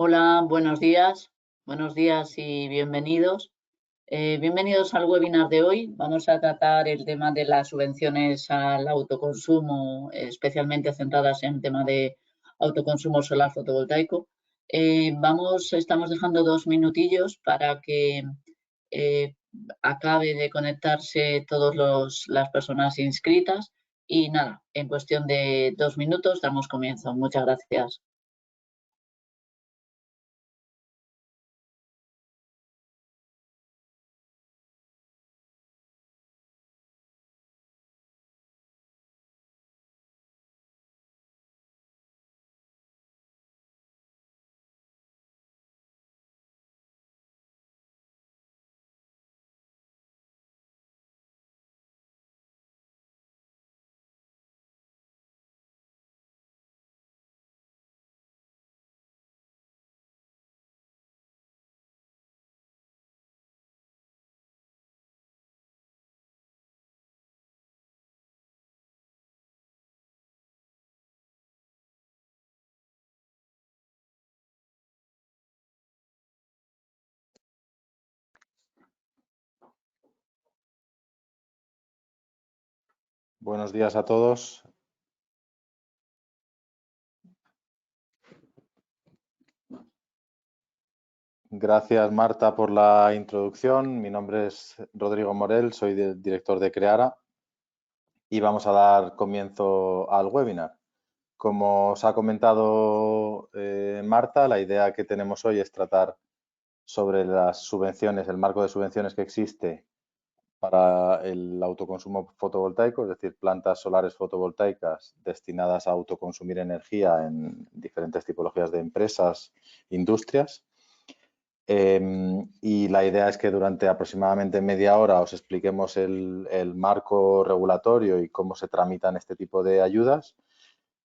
Hola, buenos días y bienvenidos. Bienvenidos al webinar de hoy. Vamos a tratar el tema de las subvenciones al autoconsumo, especialmente centradas en el tema de autoconsumo solar fotovoltaico. Estamos dejando 2 minutillos para que eh, acabe de conectarse todas las personas inscritas y nada, en cuestión de 2 minutos damos comienzo. Muchas gracias. Buenos días a todos. Gracias, Marta, por la introducción. Mi nombre es Rodrigo Morel, soy director de Creara y vamos a dar comienzo al webinar. Como os ha comentado Marta, la idea que tenemos hoy es tratar sobre las subvenciones, el marco de subvenciones que existe para el autoconsumo fotovoltaico, es decir, plantas solares fotovoltaicas destinadas a autoconsumir energía en diferentes tipologías de empresas, industrias. Y la idea es que durante aproximadamente media hora os expliquemos el marco regulatorio y cómo se tramitan este tipo de ayudas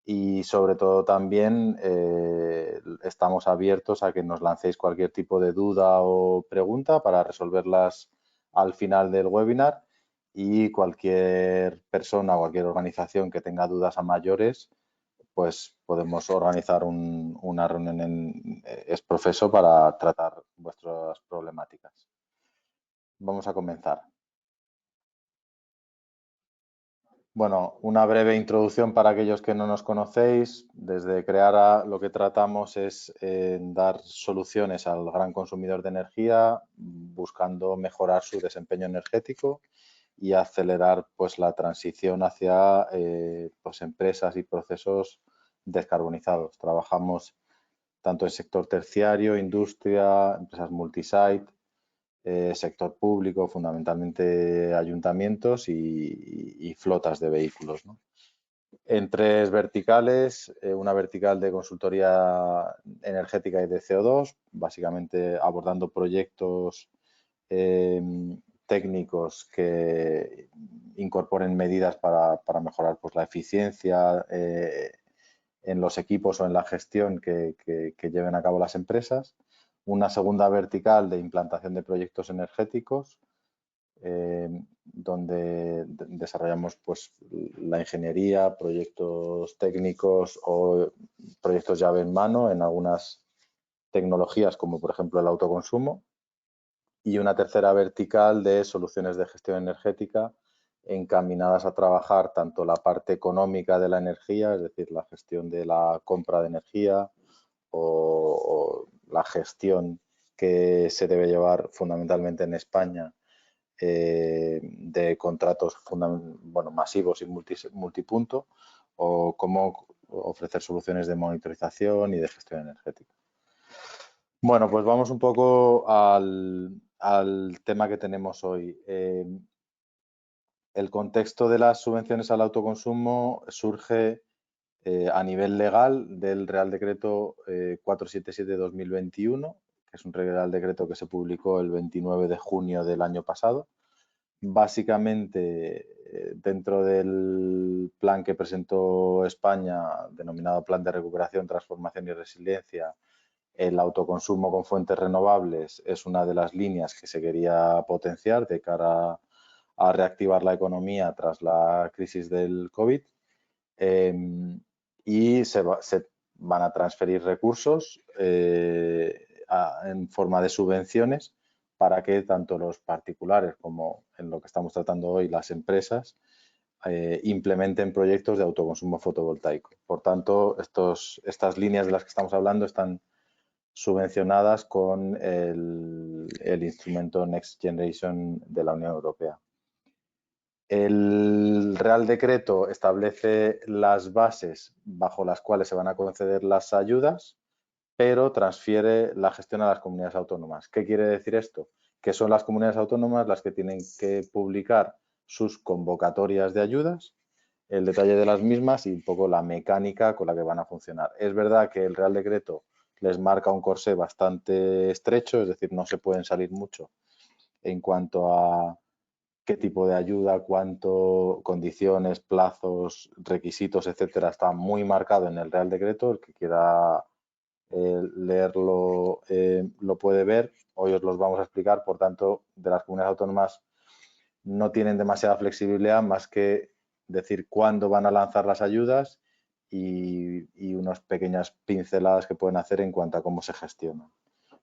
y sobre todo también estamos abiertos a que nos lancéis cualquier tipo de duda o pregunta para resolverlas al final del webinar y cualquier persona o cualquier organización que tenga dudas a mayores, pues podemos organizar una reunión en exprofeso para tratar vuestras problemáticas. Vamos a comenzar. Bueno, una breve introducción para aquellos que no nos conocéis. Desde Creara lo que tratamos es dar soluciones al gran consumidor de energía, buscando mejorar su desempeño energético y acelerar pues, la transición hacia pues, empresas y procesos descarbonizados. Trabajamos tanto en sector terciario, industria, empresas multisite, sector público, fundamentalmente ayuntamientos y flotas de vehículos, ¿no? En 3 verticales, una vertical de consultoría energética y de CO2, básicamente abordando proyectos técnicos que incorporen medidas para mejorar pues, la eficiencia en los equipos o en la gestión que lleven a cabo las empresas. Una segunda vertical de implantación de proyectos energéticos, donde desarrollamos pues, la ingeniería, proyectos técnicos o proyectos llave en mano en algunas tecnologías como por ejemplo el autoconsumo. Y una tercera vertical de soluciones de gestión energética encaminadas a trabajar tanto la parte económica de la energía, es decir, la gestión de la compra de energía o la gestión que se debe llevar fundamentalmente en España de contratos masivos y multipunto, o cómo ofrecer soluciones de monitorización y de gestión energética. Bueno, pues vamos un poco al tema que tenemos hoy. El contexto de las subvenciones al autoconsumo surge a nivel legal del Real Decreto 477/2021, que es un Real Decreto que se publicó el 29 de junio del año pasado. Básicamente, dentro del plan que presentó España, denominado Plan de Recuperación, Transformación y Resiliencia, el autoconsumo con fuentes renovables es una de las líneas que se quería potenciar de cara a reactivar la economía tras la crisis del COVID. Y se van a transferir recursos en forma de subvenciones para que tanto los particulares como en lo que estamos tratando hoy las empresas implementen proyectos de autoconsumo fotovoltaico. Por tanto, estas líneas de las que estamos hablando están subvencionadas con el instrumento Next Generation de la Unión Europea. El Real Decreto establece las bases bajo las cuales se van a conceder las ayudas, pero transfiere la gestión a las comunidades autónomas. ¿Qué quiere decir esto? Que son las comunidades autónomas las que tienen que publicar sus convocatorias de ayudas, el detalle de las mismas y un poco la mecánica con la que van a funcionar. Es verdad que el Real Decreto les marca un corsé bastante estrecho, es decir, no se pueden salir mucho en cuanto a qué tipo de ayuda, cuánto, condiciones, plazos, requisitos, etcétera, está muy marcado en el Real Decreto. El que quiera leerlo lo puede ver. Hoy os los vamos a explicar. Por tanto, de las comunidades autónomas no tienen demasiada flexibilidad más que decir cuándo van a lanzar las ayudas y unas pequeñas pinceladas que pueden hacer en cuanto a cómo se gestionan.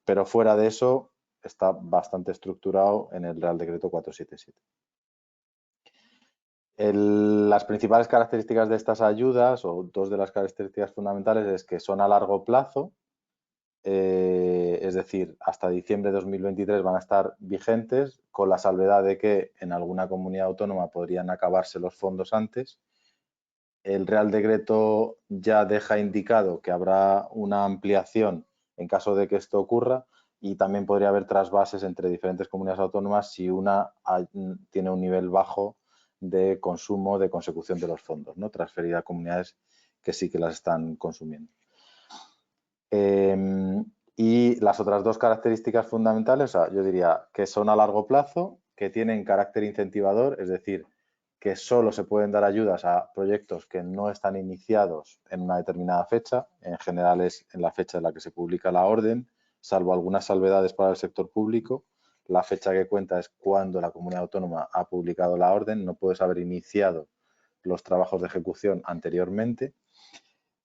Pero fuera de eso, está bastante estructurado en el Real Decreto 477. Las principales características de estas ayudas, o dos de las características fundamentales, es que son a largo plazo, es decir, hasta diciembre de 2023 van a estar vigentes, con la salvedad de que en alguna comunidad autónoma podrían acabarse los fondos antes. El Real Decreto ya deja indicado que habrá una ampliación en caso de que esto ocurra y también podría haber trasvases entre diferentes comunidades autónomas si una tiene un nivel bajo de consumo, de consecución de los fondos, ¿no? Transferir a comunidades que sí que las están consumiendo. Y las otras dos características fundamentales, o sea, yo diría que son a largo plazo, que tienen carácter incentivador, es decir, que solo se pueden dar ayudas a proyectos que no están iniciados en una determinada fecha, en general es en la fecha en la que se publica la orden, salvo algunas salvedades para el sector público. La fecha que cuenta es cuando la comunidad autónoma ha publicado la orden, no puedes haber iniciado los trabajos de ejecución anteriormente.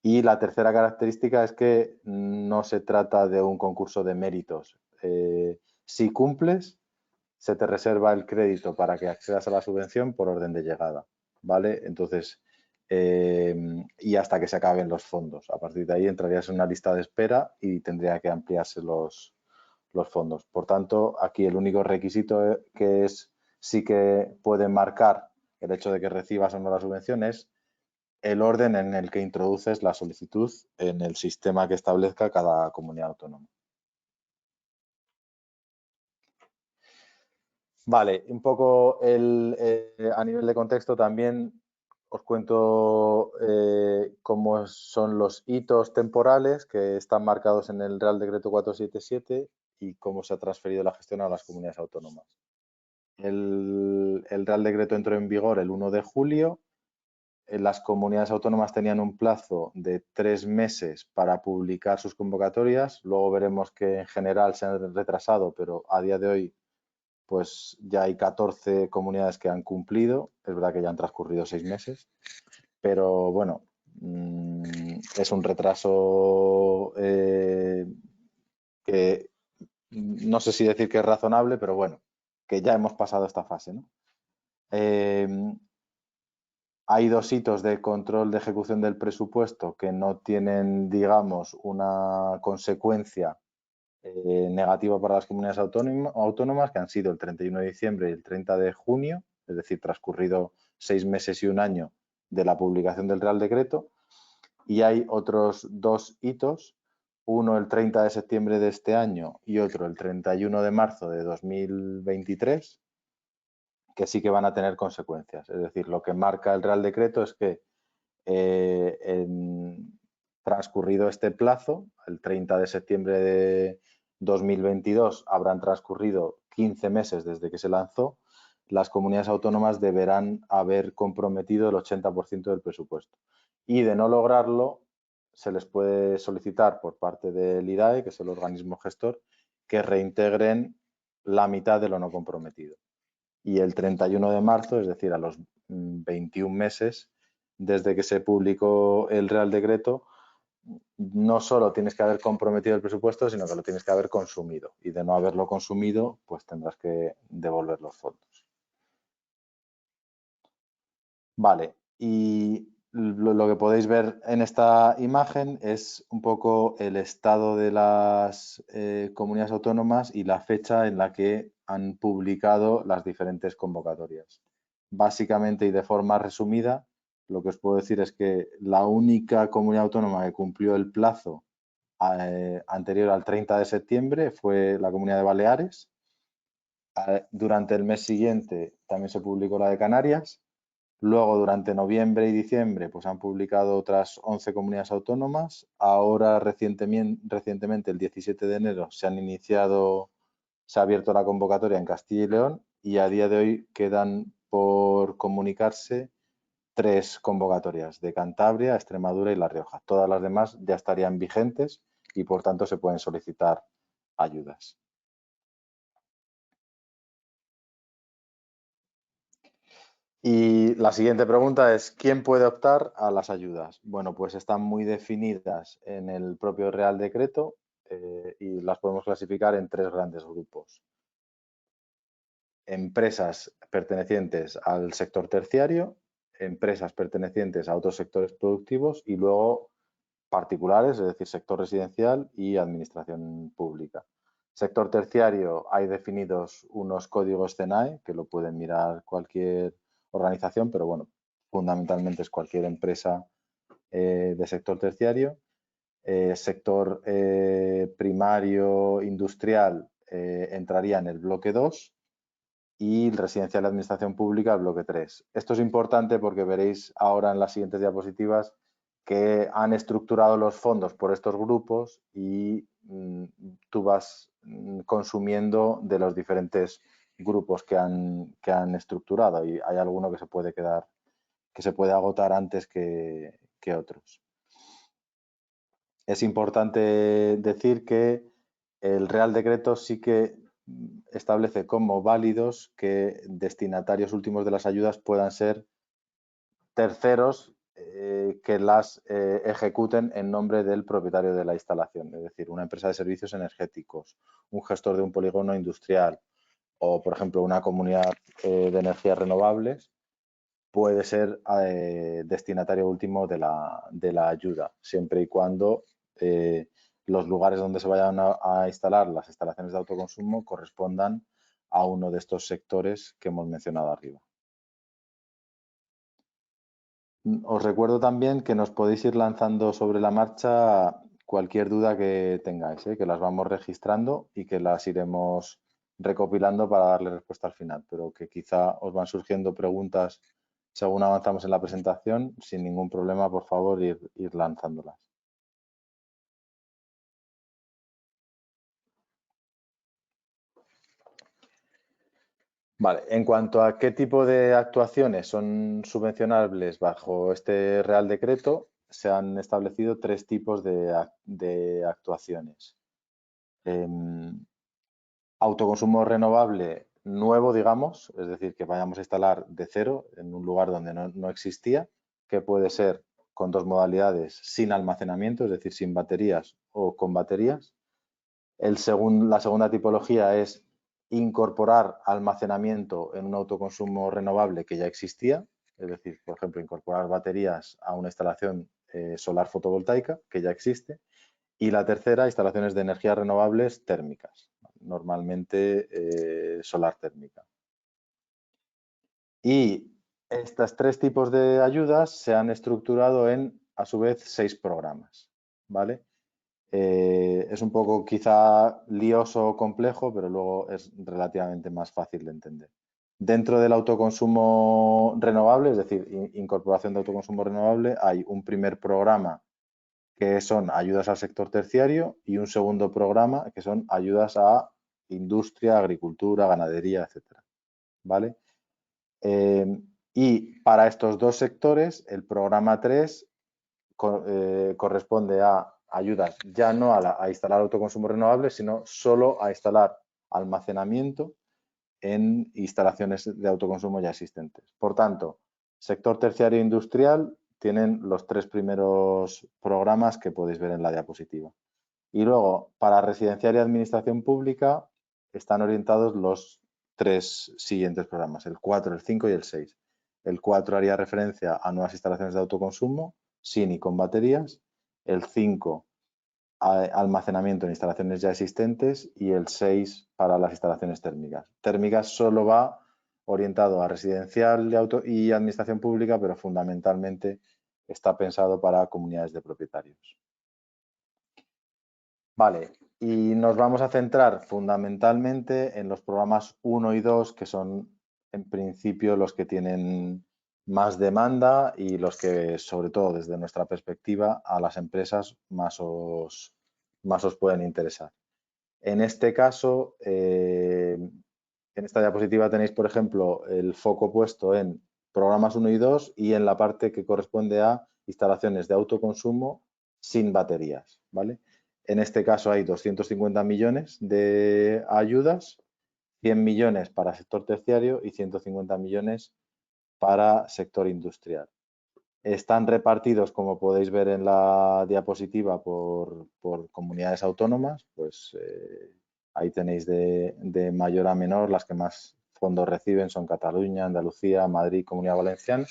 Y la tercera característica es que no se trata de un concurso de méritos. Si cumples, se te reserva el crédito para que accedas a la subvención por orden de llegada, ¿vale? Entonces, y hasta que se acaben los fondos. A partir de ahí entrarías en una lista de espera y tendría que ampliarse los fondos. Por tanto, aquí el único requisito que sí que puede marcar el hecho de que recibas o no la subvención es el orden en el que introduces la solicitud en el sistema que establezca cada comunidad autónoma. Vale, un poco a nivel de contexto también os cuento cómo son los hitos temporales que están marcados en el Real Decreto 477 y cómo se ha transferido la gestión a las comunidades autónomas. El Real Decreto entró en vigor el 1 de julio. Las comunidades autónomas tenían un plazo de 3 meses para publicar sus convocatorias. Luego veremos que en general se han retrasado, pero a día de hoy pues ya hay 14 comunidades que han cumplido. Es verdad que ya han transcurrido 6 meses, pero bueno, es un retraso que no sé si decir que es razonable, pero bueno, que ya hemos pasado esta fase, ¿no? Hay dos hitos de control de ejecución del presupuesto que no tienen, digamos, una consecuencia negativa para las comunidades autónomas, que han sido el 31 de diciembre y el 30 de junio, es decir, transcurrido 6 meses y un año de la publicación del Real Decreto. Y hay otros dos hitos, uno el 30 de septiembre de este año y otro el 31 de marzo de 2023, que sí que van a tener consecuencias. Es decir, lo que marca el Real Decreto es que transcurrido este plazo, el 30 de septiembre de 2022, habrán transcurrido 15 meses desde que se lanzó, las comunidades autónomas deberán haber comprometido el 80% del presupuesto. Y de no lograrlo, se les puede solicitar por parte del IDAE, que es el organismo gestor, que reintegren la mitad de lo no comprometido. Y el 31 de marzo, es decir, a los 21 meses desde que se publicó el Real Decreto, no solo tienes que haber comprometido el presupuesto, sino que lo tienes que haber consumido. Y de no haberlo consumido, pues tendrás que devolver los fondos. Vale, y lo que podéis ver en esta imagen es un poco el estado de las comunidades autónomas y la fecha en la que han publicado las diferentes convocatorias. Básicamente y de forma resumida, lo que os puedo decir es que la única comunidad autónoma que cumplió el plazo anterior al 30 de septiembre fue la Comunidad de Baleares. Durante el mes siguiente también se publicó la de Canarias. Luego, durante noviembre y diciembre, pues han publicado otras 11 comunidades autónomas. Ahora, recientemente, el 17 de enero, se ha abierto la convocatoria en Castilla y León y a día de hoy quedan por comunicarse 3 convocatorias de Cantabria, Extremadura y La Rioja. Todas las demás ya estarían vigentes y, por tanto, se pueden solicitar ayudas. Y la siguiente pregunta es, ¿quién puede optar a las ayudas? Bueno, pues están muy definidas en el propio Real Decreto y las podemos clasificar en 3 grandes grupos. Empresas pertenecientes al sector terciario, empresas pertenecientes a otros sectores productivos y luego particulares, es decir, sector residencial y administración pública. Sector terciario, hay definidos unos códigos CENAE, que lo pueden mirar cualquier organización, pero bueno, fundamentalmente es cualquier empresa de sector terciario. Sector primario industrial entraría en el bloque 2 y residencial de administración pública el bloque 3. Esto es importante porque veréis ahora en las siguientes diapositivas que han estructurado los fondos por estos grupos y tú vas consumiendo de los diferentes grupos que han estructurado y hay alguno que se puede quedar, que se puede agotar antes que otros. Es importante decir que el Real Decreto sí que establece como válidos que destinatarios últimos de las ayudas puedan ser terceros que las ejecuten en nombre del propietario de la instalación, es decir, una empresa de servicios energéticos, un gestor de un polígono industrial o, por ejemplo, una comunidad de energías renovables puede ser destinatario último de la ayuda, siempre y cuando los lugares donde se vayan a instalar las instalaciones de autoconsumo correspondan a uno de estos sectores que hemos mencionado arriba. Os recuerdo también que nos podéis ir lanzando sobre la marcha cualquier duda que tengáis, que las vamos registrando y que las iremos recopilando para darle respuesta al final, pero que quizá os van surgiendo preguntas según avanzamos en la presentación, sin ningún problema, por favor, ir lanzándolas. Vale, en cuanto a qué tipo de actuaciones son subvencionables bajo este Real Decreto, se han establecido 3 tipos de actuaciones. Autoconsumo renovable nuevo, digamos, es decir, que vayamos a instalar de cero en un lugar donde no existía, que puede ser con 2 modalidades, sin almacenamiento, es decir, sin baterías o con baterías. La segunda tipología es incorporar almacenamiento en un autoconsumo renovable que ya existía, es decir, por ejemplo, incorporar baterías a una instalación solar fotovoltaica que ya existe. Y la tercera, instalaciones de energías renovables térmicas, normalmente solar térmica. Y estos 3 tipos de ayudas se han estructurado en, a su vez, 6 programas, ¿vale? Es un poco quizá lioso o complejo, pero luego es relativamente más fácil de entender. Dentro del autoconsumo renovable, es decir, incorporación de autoconsumo renovable, hay un primer programa que son ayudas al sector terciario y un segundo programa que son ayudas a industria, agricultura, ganadería, etcétera, ¿vale? Y para estos 2 sectores, el programa 3 corresponde a ayudas ya no a instalar autoconsumo renovable, sino solo a instalar almacenamiento en instalaciones de autoconsumo ya existentes. Por tanto, sector terciario industrial tienen los 3 primeros programas que podéis ver en la diapositiva. Y luego, para residencial y administración pública, están orientados los 3 siguientes programas, el 4, el 5 y el 6. El 4 haría referencia a nuevas instalaciones de autoconsumo, sin y con baterías. El 5, a almacenamiento en instalaciones ya existentes. Y el 6, para las instalaciones térmicas. Térmicas solo va orientado a residencial y administración pública, pero fundamentalmente está pensado para comunidades de propietarios. Vale, y nos vamos a centrar fundamentalmente en los programas 1 y 2, que son en principio los que tienen más demanda y los que, sobre todo desde nuestra perspectiva, a las empresas más os pueden interesar. En este caso, en esta diapositiva tenéis, por ejemplo, el foco puesto en programas 1 y 2 y en la parte que corresponde a instalaciones de autoconsumo sin baterías, ¿vale? En este caso hay 250 millones de ayudas, 100 millones para sector terciario y 150 millones para sector industrial. Están repartidos, como podéis ver en la diapositiva, por comunidades autónomas. Pues ahí tenéis de mayor a menor. Las que más fondos reciben son Cataluña, Andalucía, Madrid, Comunidad Valenciana.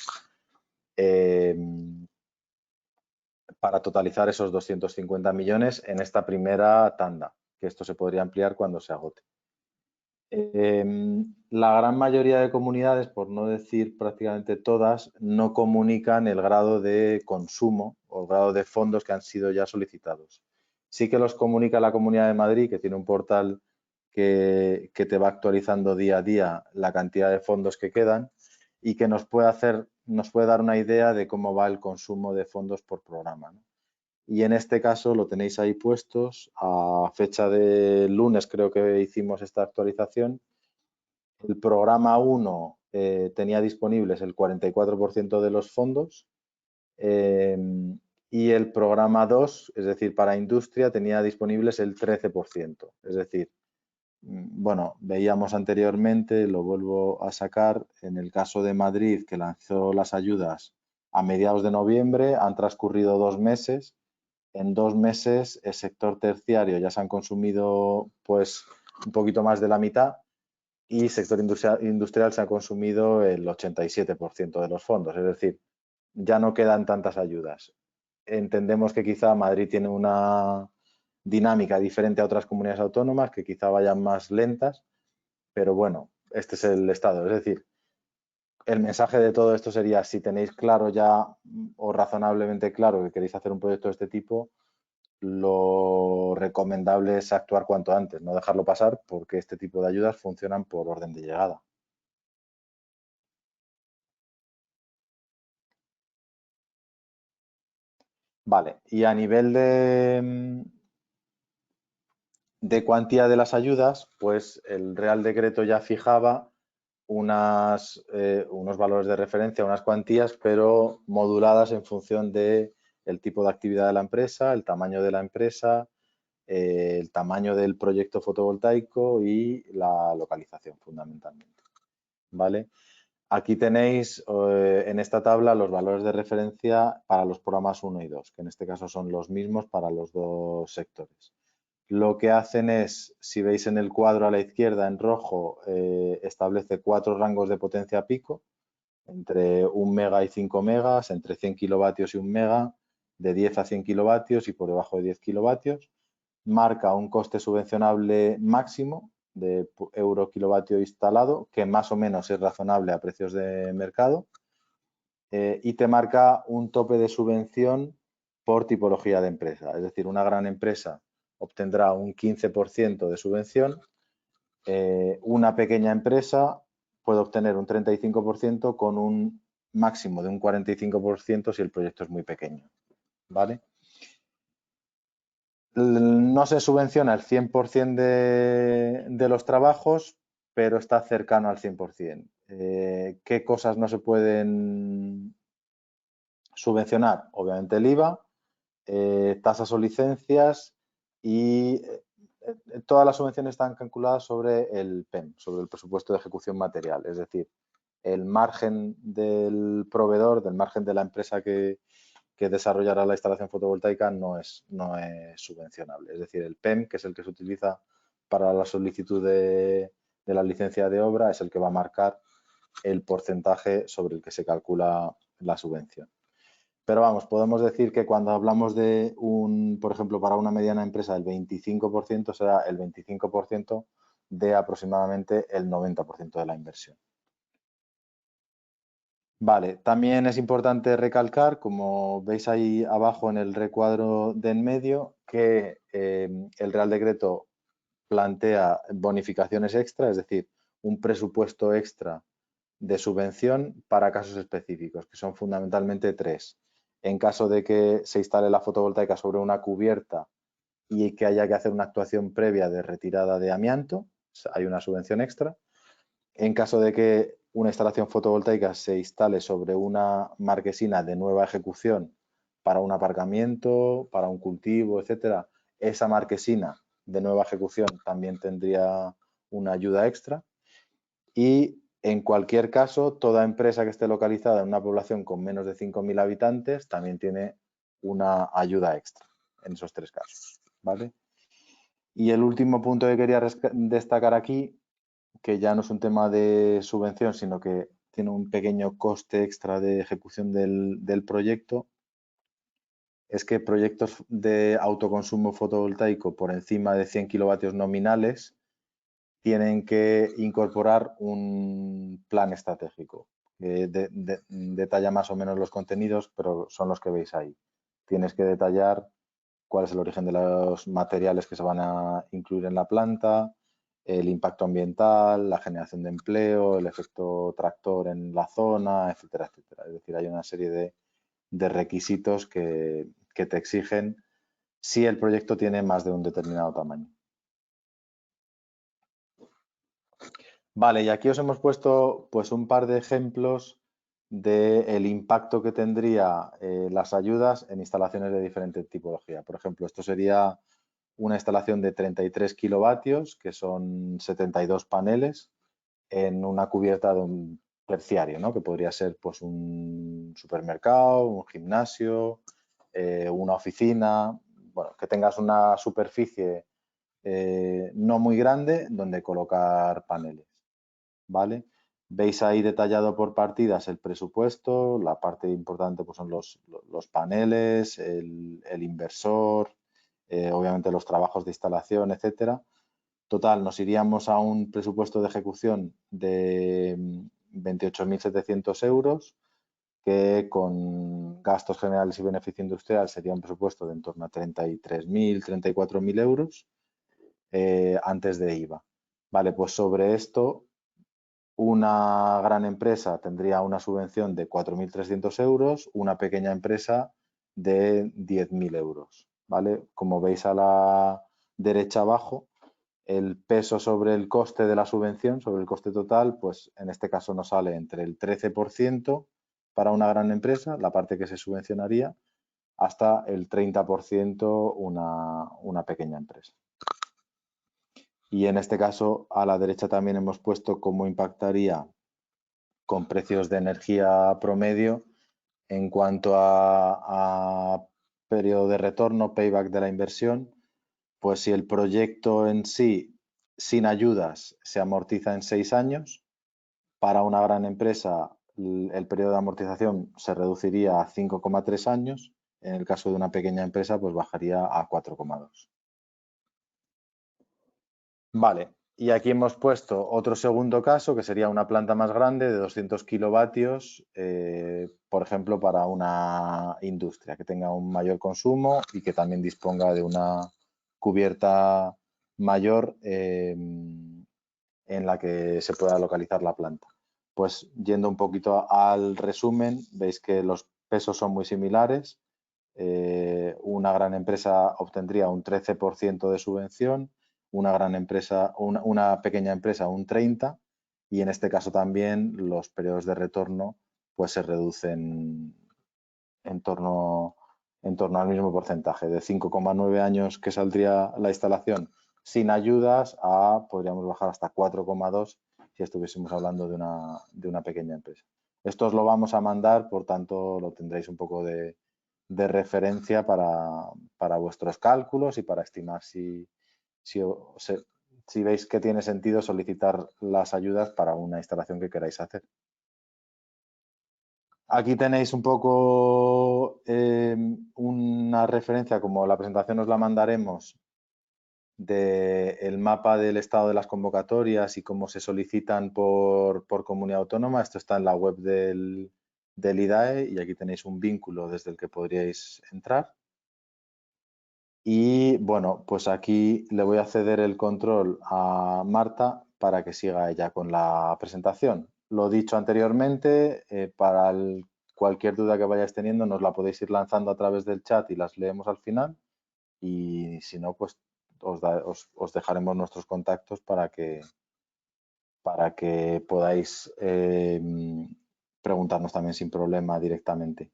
Para totalizar esos 250 millones en esta primera tanda, que esto se podría ampliar cuando se agote. La gran mayoría de comunidades, por no decir prácticamente todas, no comunican el grado de consumo o el grado de fondos que han sido ya solicitados. Sí que los comunica la Comunidad de Madrid, que tiene un portal que te va actualizando día a día la cantidad de fondos que quedan y que nos puede dar una idea de cómo va el consumo de fondos por programa, ¿no? Y en este caso lo tenéis ahí puestos. A fecha de lunes creo que hicimos esta actualización. El programa 1 tenía disponibles el 44% de los fondos y el programa 2, es decir, para industria, tenía disponibles el 13%. Es decir, bueno, veíamos anteriormente, lo vuelvo a sacar, en el caso de Madrid, que lanzó las ayudas a mediados de noviembre, han transcurrido 2 meses. En 2 meses el sector terciario ya se han consumido pues un poquito más de la mitad y sector industrial se ha consumido el 87% de los fondos. Es decir, ya no quedan tantas ayudas. Entendemos que quizá Madrid tiene una dinámica diferente a otras comunidades autónomas, que quizá vayan más lentas, pero bueno, este es el estado. Es decir, el mensaje de todo esto sería, si tenéis claro ya o razonablemente claro que queréis hacer un proyecto de este tipo, lo recomendable es actuar cuanto antes, no dejarlo pasar, porque este tipo de ayudas funcionan por orden de llegada. Vale, y a nivel de cuantía de las ayudas, pues el Real Decreto ya fijaba unos valores de referencia, unas cuantías, pero moduladas en función de el tipo de actividad de la empresa, el tamaño de la empresa, el tamaño del proyecto fotovoltaico y la localización, fundamentalmente. ¿Vale? Aquí tenéis en esta tabla los valores de referencia para los programas 1 y 2, que en este caso son los mismos para los dos sectores. Lo que hacen es, si veis en el cuadro a la izquierda en rojo, establece 4 rangos de potencia pico, entre 1 mega y 5 megas, entre 100 kilovatios y 1 mega, de 10 a 100 kilovatios y por debajo de 10 kilovatios. Marca un coste subvencionable máximo de euro kilovatio instalado, que más o menos es razonable a precios de mercado, y te marca un tope de subvención por tipología de empresa. Es decir, una gran empresa obtendrá un 15% de subvención, una pequeña empresa puede obtener un 35% con un máximo de un 45% si el proyecto es muy pequeño, ¿vale? No se subvenciona el 100% de los trabajos, pero está cercano al 100%. ¿Qué cosas no se pueden subvencionar? Obviamente el IVA, tasas o licencias y todas las subvenciones están calculadas sobre el PEM, sobre el presupuesto de ejecución material. Es decir, el margen del proveedor, del margen de la empresa que desarrollará la instalación fotovoltaica no es subvencionable. Es decir, el PEM, que es el que se utiliza para la solicitud de la licencia de obra, es el que va a marcar el porcentaje sobre el que se calcula la subvención. Pero vamos, podemos decir que cuando hablamos de por ejemplo, para una mediana empresa, el 25% será el 25% de aproximadamente el 90% de la inversión. Vale, también es importante recalcar, como veis ahí abajo en el recuadro de en medio, que el Real Decreto plantea bonificaciones extra, es decir, un presupuesto extra de subvención para casos específicos, que son fundamentalmente 3. En caso de que se instale la fotovoltaica sobre una cubierta y que haya que hacer una actuación previa de retirada de amianto, hay una subvención extra. En caso de que una instalación fotovoltaica se instale sobre una marquesina de nueva ejecución para un aparcamiento, para un cultivo, etcétera, esa marquesina de nueva ejecución también tendría una ayuda extra. Y en cualquier caso, toda empresa que esté localizada en una población con menos de 5.000 habitantes también tiene una ayuda extra en esos 3 casos, ¿vale? Y el último punto que quería destacar aquí, que ya no es un tema de subvención, sino que tiene un pequeño coste extra de ejecución del proyecto, es que proyectos de autoconsumo fotovoltaico por encima de 100 kilovatios nominales tienen que incorporar un plan estratégico. Detalla más o menos los contenidos, pero son los que veis ahí. Tienes que detallar cuál es el origen de los materiales que se van a incluir en la planta, el impacto ambiental, la generación de empleo, el efecto tractor en la zona, etcétera, etcétera. Es decir, hay una serie de requisitos que te exigen si el proyecto tiene más de un determinado tamaño. Vale, y aquí os hemos puesto pues un par de ejemplos del impacto que tendría las ayudas en instalaciones de diferente tipología. Por ejemplo, esto sería una instalación de 33 kilovatios, que son 72 paneles, en una cubierta de un terciario, ¿no? Que podría ser pues un supermercado, un gimnasio, una oficina, bueno, que tengas una superficie no muy grande donde colocar paneles, ¿vale? Veis ahí detallado por partidas el presupuesto, la parte importante pues son los paneles, el inversor, obviamente los trabajos de instalación, etcétera. Total, nos iríamos a un presupuesto de ejecución de 28.700 euros, que con gastos generales y beneficio industrial sería un presupuesto de en torno a 33.000, 34.000 euros antes de IVA. Vale, pues sobre esto una gran empresa tendría una subvención de 4.300 euros, una pequeña empresa de 10.000 euros. ¿Vale? Como veis a la derecha abajo, el peso sobre el coste de la subvención, sobre el coste total, pues en este caso nos sale entre el 13% para una gran empresa, la parte que se subvencionaría, hasta el 30% una pequeña empresa. Y en este caso, a la derecha también hemos puesto cómo impactaría con precios de energía promedio en cuanto a periodo de retorno, payback de la inversión. Pues si el proyecto en sí, sin ayudas, se amortiza en 6 años, para una gran empresa el periodo de amortización se reduciría a 5,3 años. En el caso de una pequeña empresa, pues bajaría a 4,2. Vale, y aquí hemos puesto otro segundo caso, que sería una planta más grande de 200 kilovatios, por ejemplo, para una industria que tenga un mayor consumo y que también disponga de una cubierta mayor en la que se pueda localizar la planta. Pues yendo un poquito al resumen, veis que los pesos son muy similares. Una gran empresa obtendría un 13% de subvención, una gran empresa, una pequeña empresa un 30%, y en este caso también los periodos de retorno pues se reducen en torno al mismo porcentaje, de 5,9 años que saldría la instalación sin ayudas a, podríamos bajar hasta 4,2 si estuviésemos hablando de una pequeña empresa. Esto os lo vamos a mandar, por tanto, lo tendréis un poco de referencia para vuestros cálculos y para estimar si veis que tiene sentido solicitar las ayudas para una instalación que queráis hacer. Aquí tenéis un poco una referencia, como la presentación os la mandaremos, del mapa del estado de las convocatorias y cómo se solicitan por comunidad autónoma. Esto está en la web del IDAE y aquí tenéis un vínculo desde el que podríais entrar. Y bueno, pues aquí le voy a ceder el control a Marta para que siga ella con la presentación. Lo dicho anteriormente, para cualquier duda que vayáis teniendo nos la podéis ir lanzando a través del chat y las leemos al final. Y si no, pues os dejaremos nuestros contactos para que podáis preguntarnos también sin problema directamente.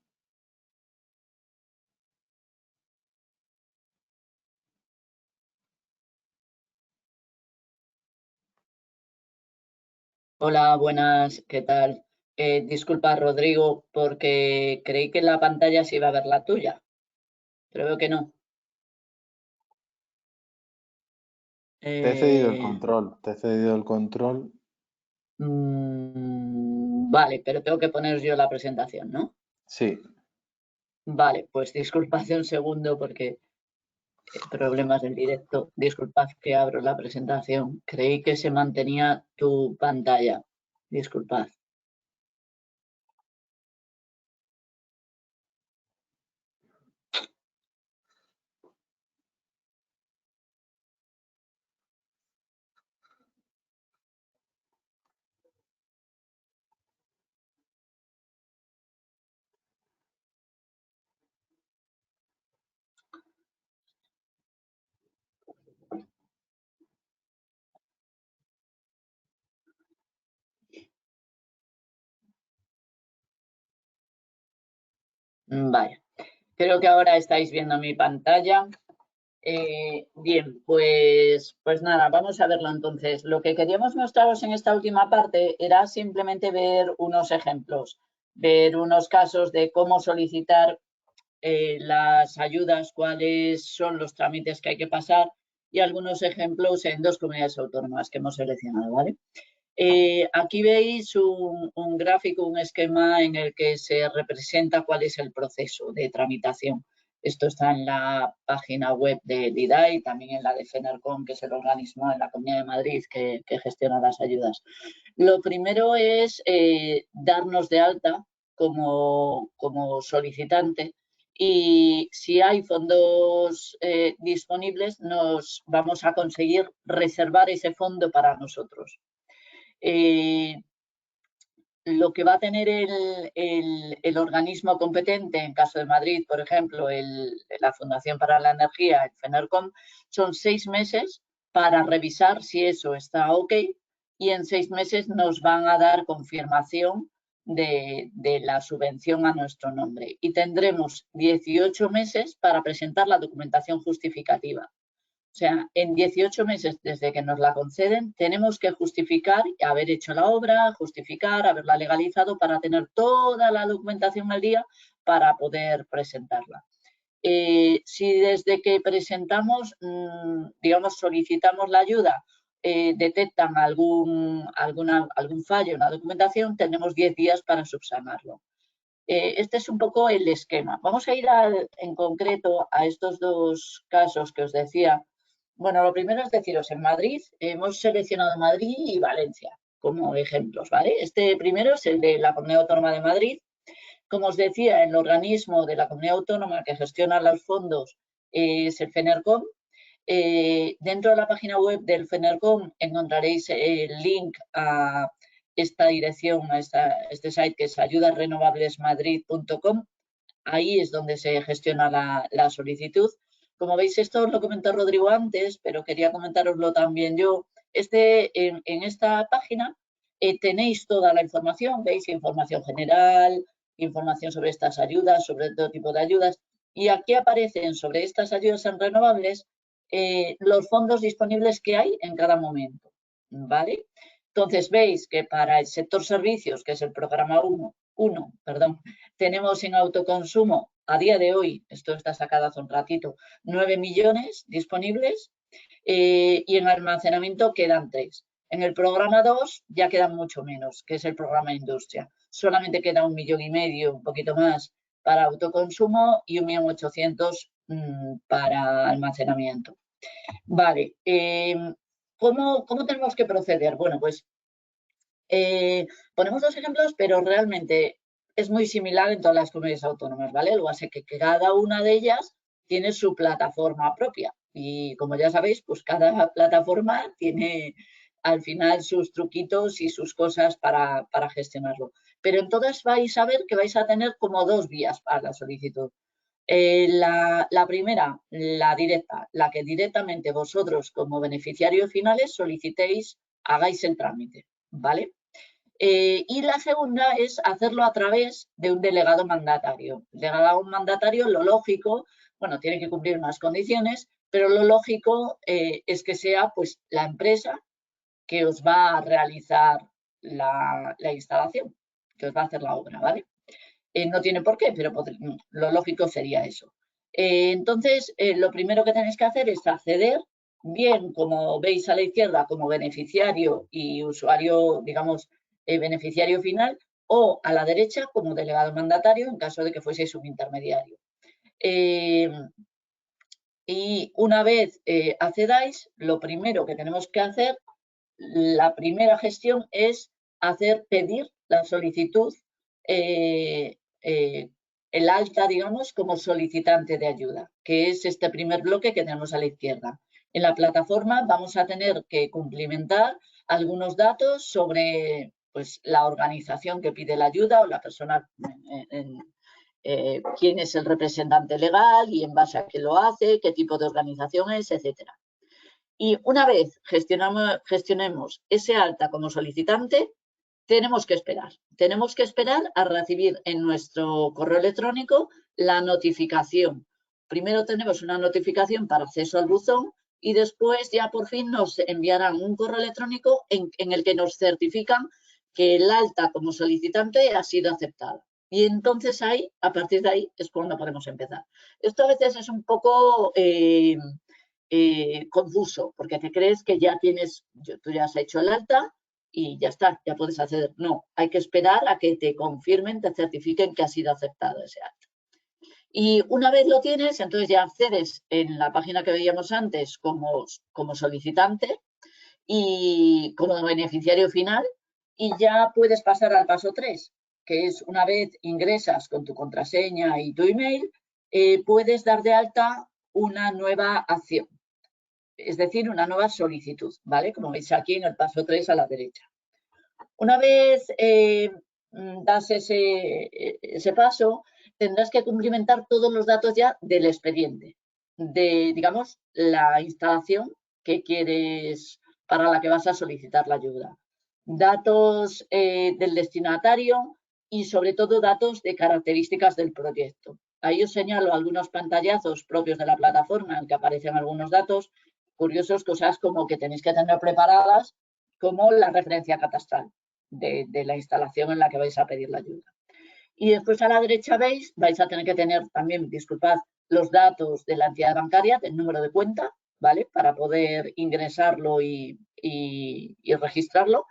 Hola, buenas, ¿qué tal? Disculpa, Rodrigo, porque creí que en la pantalla se iba a ver la tuya, pero veo que no. Te he cedido el control, Vale, pero tengo que poner yo la presentación, ¿no? Sí. Vale, pues disculpad un segundo porque problemas del directo. Disculpad que abro la presentación. Creí que se mantenía tu pantalla. Disculpad. Vale, creo que ahora estáis viendo mi pantalla. Bien, pues nada, vamos a verlo entonces. Lo que queríamos mostraros en esta última parte era simplemente ver unos ejemplos, ver unos casos de cómo solicitar las ayudas, cuáles son los trámites que hay que pasar y algunos ejemplos en 2 comunidades autónomas que hemos seleccionado, ¿vale? Aquí veis un gráfico, un esquema en el que se representa cuál es el proceso de tramitación. Esto está en la página web del IDAE y también en la de FENERCOM, que es el organismo en la Comunidad de Madrid que gestiona las ayudas. Lo primero es darnos de alta como solicitante y si hay fondos disponibles nos vamos a conseguir reservar ese fondo para nosotros. Lo que va a tener el organismo competente, en caso de Madrid, por ejemplo, la Fundación para la Energía, el FENERCOM, son 6 meses para revisar si eso está ok y en 6 meses nos van a dar confirmación de la subvención a nuestro nombre y tendremos 18 meses para presentar la documentación justificativa. O sea, en 18 meses desde que nos la conceden, tenemos que justificar haber hecho la obra, justificar, haberla legalizado para tener toda la documentación al día para poder presentarla. Si desde que presentamos, digamos, solicitamos la ayuda, detectan algún fallo en la documentación, tenemos 10 días para subsanarlo. Este es un poco el esquema. Vamos a ir en concreto a estos 2 casos que os decía. Bueno, lo primero es deciros, en Madrid hemos seleccionado Madrid y Valencia como ejemplos, ¿vale? Este primero es el de la Comunidad Autónoma de Madrid. Como os decía, el organismo de la Comunidad Autónoma que gestiona los fondos es el FENERCOM. Dentro de la página web del FENERCOM encontraréis el link a esta dirección, a este site que es ayudasrenovablesmadrid.com. Ahí es donde se gestiona la solicitud. Como veis, esto os lo comentó Rodrigo antes, pero quería comentároslo también yo. En esta página tenéis toda la información, veis información general, información sobre estas ayudas, sobre todo tipo de ayudas, y aquí aparecen sobre estas ayudas en renovables los fondos disponibles que hay en cada momento, ¿vale? Entonces veis que para el sector servicios, que es el programa 1, tenemos en autoconsumo a día de hoy, esto está sacado hace un ratito, 9 millones disponibles y en almacenamiento quedan 3. En el programa 2 ya quedan mucho menos, que es el programa industria. Solamente queda 1,5 millones, un poquito más, para autoconsumo y 1.800.000 para almacenamiento. Vale, ¿cómo tenemos que proceder? Bueno, pues ponemos dos ejemplos, pero realmente es muy similar en todas las comunidades autónomas, ¿vale? Lo hace que cada una de ellas tiene su plataforma propia y como ya sabéis, pues cada plataforma tiene al final sus truquitos y sus cosas para gestionarlo. Pero en todas vais a ver que vais a tener como 2 vías para la solicitud. La primera, la directa, la que directamente vosotros como beneficiarios finales solicitéis, hagáis el trámite, ¿vale? Y la segunda es hacerlo a través de un delegado mandatario. El delegado mandatario, lo lógico, bueno, tiene que cumplir unas condiciones, pero lo lógico es que sea pues la empresa que os va a realizar la instalación, que os va a hacer la obra, ¿vale? No tiene por qué, pero lo lógico sería eso. Entonces, lo primero que tenéis que hacer es acceder, bien como veis a la izquierda, como beneficiario y usuario, digamos, beneficiario final, o a la derecha como delegado mandatario en caso de que fueseis un intermediario. Y una vez accedáis, lo primero que tenemos que hacer, la primera gestión es pedir la solicitud, el alta, digamos, como solicitante de ayuda, que es este primer bloque que tenemos a la izquierda. En la plataforma vamos a tener que cumplimentar algunos datos sobre pues, la organización que pide la ayuda o la persona, quién es el representante legal y en base a qué lo hace, qué tipo de organización es, etcétera. Y una vez gestionemos ese alta como solicitante, tenemos que esperar. Tenemos que esperar a recibir en nuestro correo electrónico la notificación. Primero tenemos una notificación para acceso al buzón y después ya por fin nos enviarán un correo electrónico en el que nos certifican que el alta como solicitante ha sido aceptada. Y entonces ahí, a partir de ahí, es cuando podemos empezar. Esto a veces es un poco confuso, porque te crees que ya tú ya has hecho el alta y ya está, ya puedes acceder. No, hay que esperar a que te confirmen, te certifiquen que ha sido aceptado ese alta. Y una vez lo tienes, entonces ya accedes en la página que veíamos antes como solicitante y como beneficiario final y ya puedes pasar al paso 3, que es una vez ingresas con tu contraseña y tu email, puedes dar de alta una nueva acción. Es decir, una nueva solicitud, ¿vale? Como veis aquí en el paso 3 a la derecha. Una vez das ese paso, tendrás que cumplimentar todos los datos ya del expediente, de, digamos, la instalación que quieres, para la que vas a solicitar la ayuda. Datos del destinatario y, sobre todo, datos de características del proyecto. Ahí os señalo algunos pantallazos propios de la plataforma en que aparecen algunos datos curiosos, cosas como que tenéis que tener preparadas, como la referencia catastral de la instalación en la que vais a pedir la ayuda. Y después a la derecha veis, vais a tener que tener también, disculpad, los datos de la entidad bancaria, del número de cuenta, ¿vale? Para poder ingresarlo y registrarlo.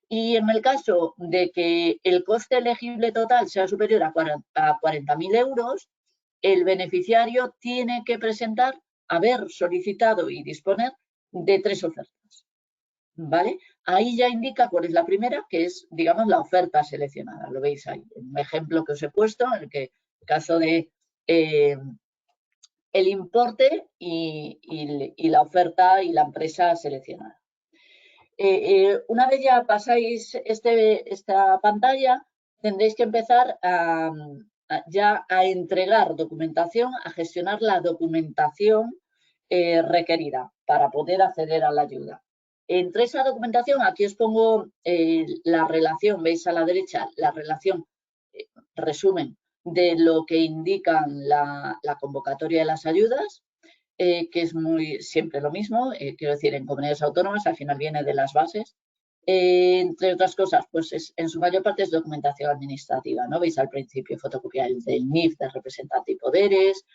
Y en el caso de que el coste elegible total sea superior a 40.000 euros, el beneficiario tiene que presentar, haber solicitado y disponer de 3 ofertas, ¿vale? Ahí ya indica cuál es la primera, que es, digamos, la oferta seleccionada. Lo veis ahí, un ejemplo que os he puesto, en el que, en caso de el importe y la oferta y la empresa seleccionada. Una vez ya pasáis esta pantalla, tendréis que empezar ya a entregar documentación, a gestionar la documentación requerida para poder acceder a la ayuda. Entre esa documentación, aquí os pongo la relación, veis a la derecha, la relación, resumen de lo que indican la convocatoria de las ayudas, que es siempre lo mismo, quiero decir, en comunidades autónomas al final viene de las bases, Entre otras cosas, pues en su mayor parte es documentación administrativa, ¿no? Veis al principio fotocopia del NIF de representante y poderes,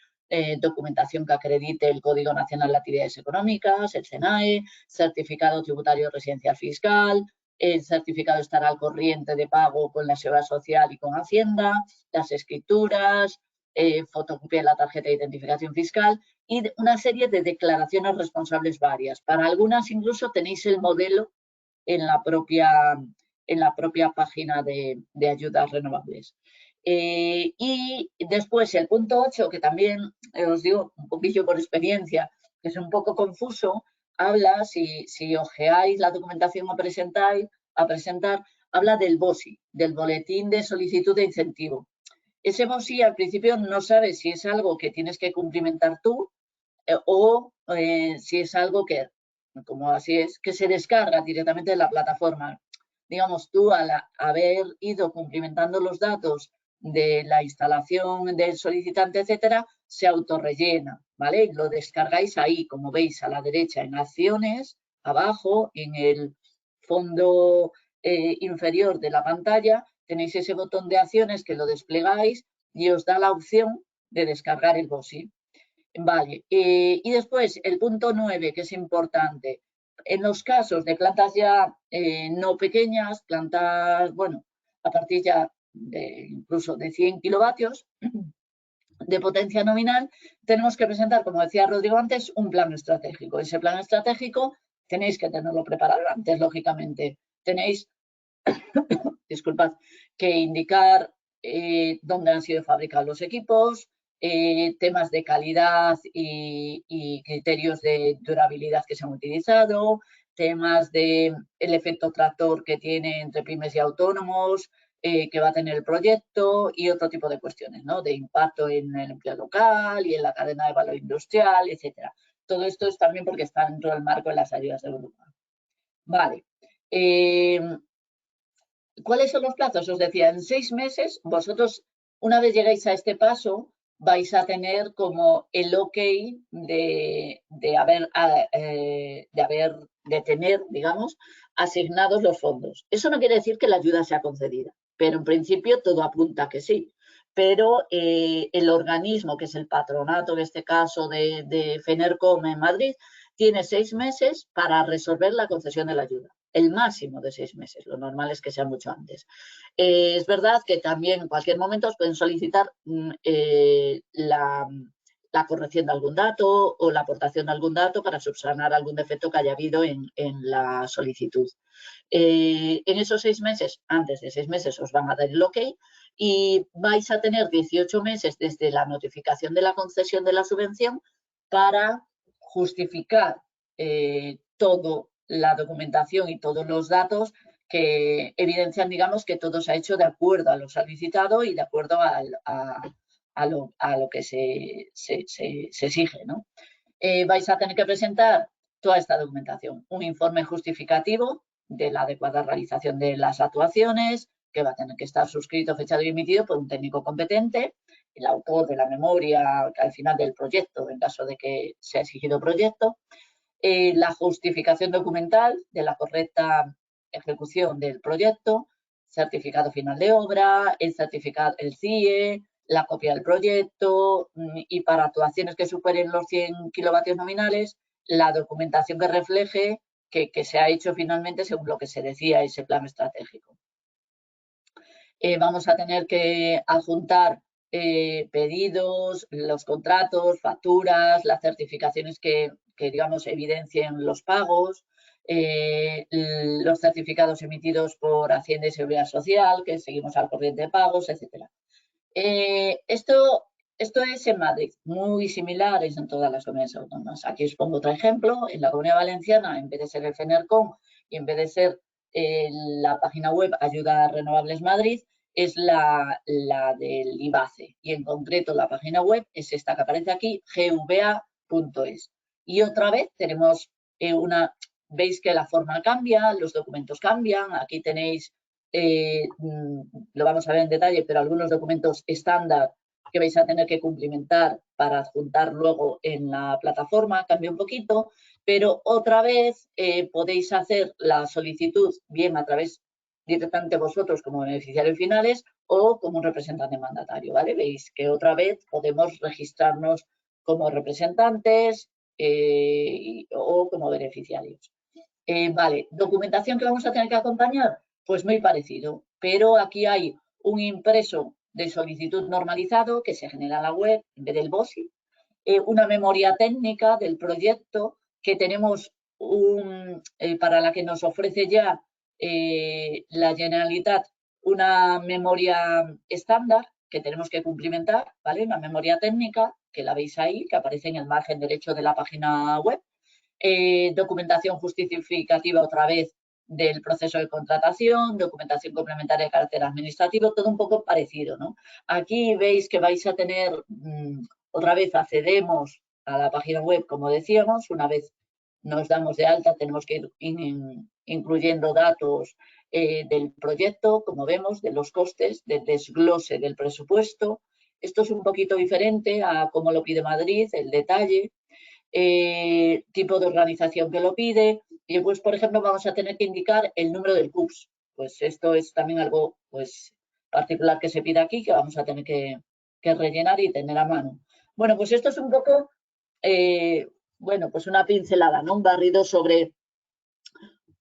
documentación que acredite el Código Nacional de Actividades Económicas, el CENAE, certificado tributario residencial fiscal, el certificado de estar al corriente de pago con la Seguridad Social y con Hacienda, las escrituras, fotocopia de la tarjeta de identificación fiscal y una serie de declaraciones responsables varias. Para algunas incluso tenéis el modelo en la propia página de ayudas renovables. Y después el punto 8, que también os digo un poquillo por experiencia, que es un poco confuso, habla, si ojeáis la documentación a presentar, habla del BOSI, del Boletín de Solicitud de Incentivo. Ese BOSI al principio no sabes si es algo que tienes que cumplimentar tú o si es algo que, como así es, que se descarga directamente de la plataforma. Digamos, tú al haber ido cumplimentando los datos de la instalación del solicitante, etcétera, se autorrellena, ¿vale? Y lo descargáis ahí, como veis a la derecha, en acciones, abajo, en el fondo inferior de la pantalla, tenéis ese botón de acciones que lo desplegáis y os da la opción de descargar el BOSI. Vale, y después el punto 9, que es importante. En los casos de plantas ya no pequeñas, plantas, bueno, a partir ya incluso de 100 kilovatios de potencia nominal, tenemos que presentar, como decía Rodrigo antes, un plan estratégico. Ese plan estratégico tenéis que tenerlo preparado antes, lógicamente. Tenéis, disculpad, que indicar dónde han sido fabricados los equipos, temas de calidad y criterios de durabilidad que se han utilizado, temas del efecto tractor que tiene entre pymes y autónomos, que va a tener el proyecto y otro tipo de cuestiones, ¿no? De impacto en el empleo local y en la cadena de valor industrial, etcétera. Todo esto es también porque está dentro del marco de las ayudas de Europa. Vale. ¿Cuáles son los plazos? Os decía, en 6 meses, vosotros, una vez llegáis a este paso, vais a tener como el ok de tener, digamos, asignados los fondos. Eso no quiere decir que la ayuda sea concedida, pero en principio todo apunta a que sí. Pero el organismo, que es el patronato, en este caso de FENERCOM en Madrid, tiene 6 meses para resolver la concesión de la ayuda. El máximo de 6 meses, lo normal es que sea mucho antes. Es verdad que también en cualquier momento os pueden solicitar la corrección de algún dato o la aportación de algún dato para subsanar algún defecto que haya habido en la solicitud. En esos 6 meses, antes de 6 meses, os van a dar el ok y vais a tener 18 meses desde la notificación de la concesión de la subvención para justificar toda la documentación y todos los datos que evidencian, digamos, que todo se ha hecho de acuerdo a lo solicitado y de acuerdo a lo que se exige, ¿no? Vais a tener que presentar toda esta documentación, un informe justificativo de la adecuada realización de las actuaciones, que va a tener que estar suscrito, fechado y emitido por un técnico competente, el autor de la memoria al final del proyecto, en caso de que sea exigido proyecto, la justificación documental de la correcta ejecución del proyecto, certificado final de obra, el certificado, el CIE, la copia del proyecto y para actuaciones que superen los 100 kilovatios nominales, la documentación que refleje que se ha hecho finalmente según lo que se decía ese plan estratégico. Vamos a tener que adjuntar pedidos, los contratos, facturas, las certificaciones que digamos, evidencien los pagos, los certificados emitidos por Hacienda y Seguridad Social, que seguimos al corriente de pagos, etc. Esto es en Madrid, muy similares en todas las comunidades autónomas. Aquí os pongo otro ejemplo. En la Comunidad Valenciana, en vez de ser el FENERCOM y en vez de ser la página web Ayuda Renovables Madrid, es la del IBACE. Y en concreto la página web es esta que aparece aquí, gva.es. Y otra vez tenemos veis que la forma cambia, los documentos cambian. Aquí tenéis lo vamos a ver en detalle, pero algunos documentos estándar que vais a tener que cumplimentar para adjuntar luego en la plataforma, cambia un poquito. pero otra vez podéis hacer la solicitud bien a través directamente vosotros como beneficiarios finales o como un representante mandatario, ¿vale? Veis que otra vez podemos registrarnos como representantes o como beneficiarios. Vale, documentación que vamos a tener que acompañar, pues muy parecido, pero aquí hay un impreso de solicitud normalizado que se genera en la web en vez del BOSI, una memoria técnica del proyecto que tenemos para la que nos ofrece ya la Generalitat una memoria estándar que tenemos que cumplimentar, ¿vale? Una memoria técnica que la veis ahí, que aparece en el margen derecho de la página web. Documentación justificativa otra vez del proceso de contratación, documentación complementaria de carácter administrativo, todo un poco parecido, ¿no? Aquí veis que vais a tener, otra vez accedemos a la página web, como decíamos, una vez nos damos de alta tenemos que ir incluyendo datos del proyecto, como vemos, de los costes, del desglose del presupuesto. Esto es un poquito diferente a cómo lo pide Madrid, el detalle, tipo de organización que lo pide y pues, por ejemplo, vamos a tener que indicar el número del CUPS. Pues esto es también algo pues, particular que se pide aquí, que vamos a tener que rellenar y tener a mano. Bueno, pues esto es un poco, bueno, pues una pincelada, ¿no? Un barrido sobre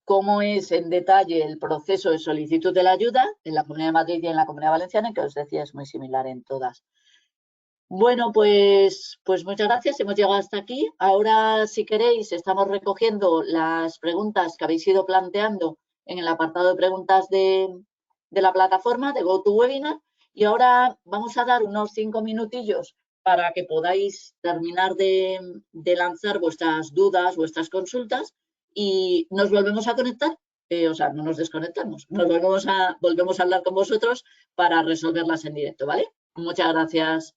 cómo es en detalle el proceso de solicitud de la ayuda en la Comunidad de Madrid y en la Comunidad Valenciana, que os decía es muy similar en todas. Bueno, pues muchas gracias. Hemos llegado hasta aquí. Ahora, si queréis, estamos recogiendo las preguntas que habéis ido planteando en el apartado de preguntas de la plataforma de GoToWebinar. Y ahora vamos a dar unos 5 minutillos para que podáis terminar de lanzar vuestras dudas, vuestras consultas y nos volvemos a conectar. O sea, no nos desconectamos. Volvemos a hablar con vosotros para resolverlas en directo, ¿vale? Muchas gracias.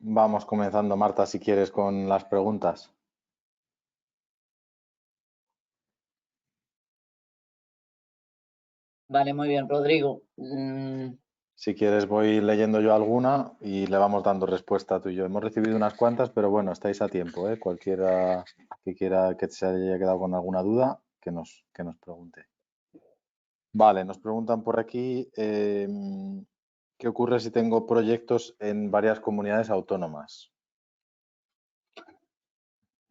Vamos comenzando, Marta, si quieres, con las preguntas. Vale, muy bien, Rodrigo. Si quieres, voy leyendo yo alguna y le vamos dando respuesta tú y yo. Hemos recibido unas cuantas, pero bueno, estáis a tiempo, ¿eh? Cualquiera que quiera que se haya quedado con alguna duda, que nos pregunte. Vale, nos preguntan por aquí, ¿qué ocurre si tengo proyectos en varias comunidades autónomas?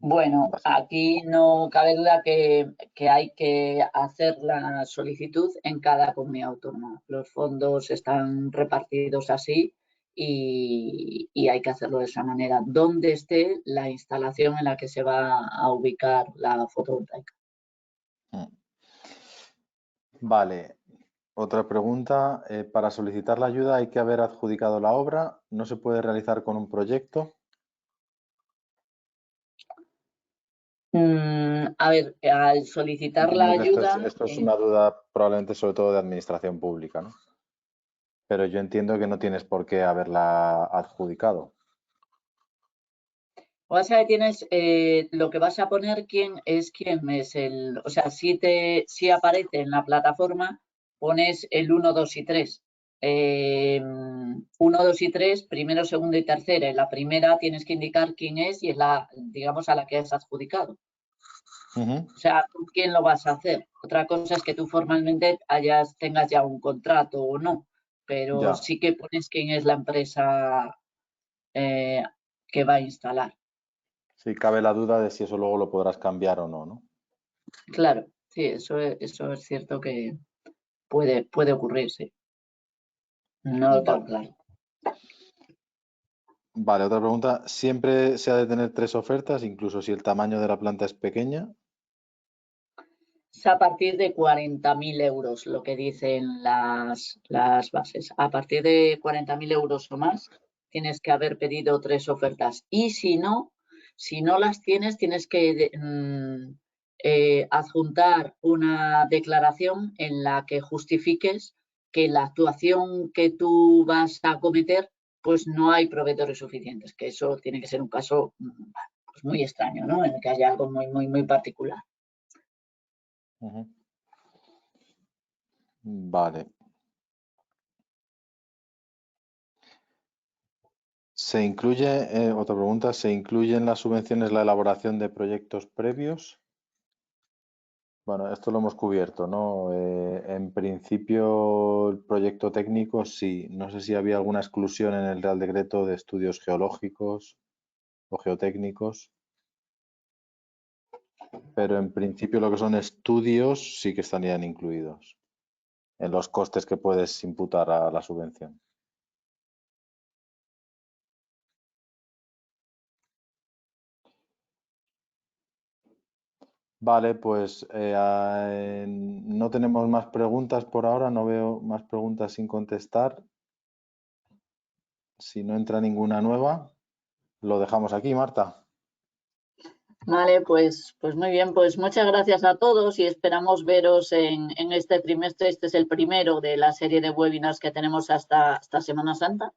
Bueno, aquí no cabe duda que hay que hacer la solicitud en cada comunidad autónoma. Los fondos están repartidos así y hay que hacerlo de esa manera, donde esté la instalación en la que se va a ubicar la fotovoltaica. Vale, otra pregunta. Para solicitar la ayuda hay que haber adjudicado la obra. ¿No se puede realizar con un proyecto? A ver, al solicitar la Entiendo que ayuda, esto es una duda probablemente sobre todo de administración pública, ¿no? Pero yo entiendo que no tienes por qué haberla adjudicado. vas a ver, tienes lo que vas a poner quién es el, o sea, si aparece en la plataforma, pones el 1, 2 y 3. 1, 2 y 3, primero, segundo y tercera. En la primera tienes que indicar quién es y es la, digamos, a la que has adjudicado. O sea, ¿con quién lo vas a hacer? Otra cosa es que tú formalmente tengas ya un contrato o no, pero Ya. sí que pones quién es la empresa que va a instalar. Sí, cabe la duda de si eso luego lo podrás cambiar o no, ¿no? Claro, sí, eso es cierto que puede ocurrir, sí. No tan Vale. claro. Vale, otra pregunta. ¿Siempre se ha de tener 3 ofertas, incluso si el tamaño de la planta es pequeña? Es a partir de 40.000 euros lo que dicen las bases. A partir de 40.000 euros o más, tienes que haber pedido 3 ofertas. Y si no las tienes, tienes que adjuntar una declaración en la que justifiques que la actuación que tú vas a cometer, pues no hay proveedores suficientes, que eso tiene que ser un caso pues muy extraño, ¿no? En el que haya algo muy, muy, muy particular. Vale. ¿Se incluye, otra pregunta, ¿se incluye en las subvenciones la elaboración de proyectos previos? Bueno, esto lo hemos cubierto, ¿no? En principio, el proyecto técnico sí. No sé si había alguna exclusión en el Real Decreto de estudios geológicos o geotécnicos, pero en principio lo que son estudios sí que estarían incluidos en los costes que puedes imputar a la subvención. Vale, pues no tenemos más preguntas por ahora, no veo más preguntas sin contestar. Si no entra ninguna nueva, lo dejamos aquí, Marta. Vale, pues muy bien, pues muchas gracias a todos y esperamos veros en este trimestre. Este es el primero de la serie de webinars que tenemos hasta Semana Santa.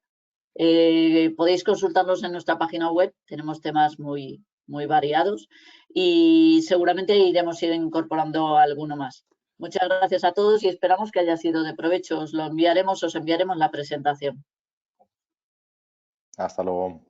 Podéis consultarlos en nuestra página web, tenemos temas muy, muy variados y seguramente iremos incorporando alguno más. Muchas gracias a todos y esperamos que haya sido de provecho. Os enviaremos la presentación. Hasta luego.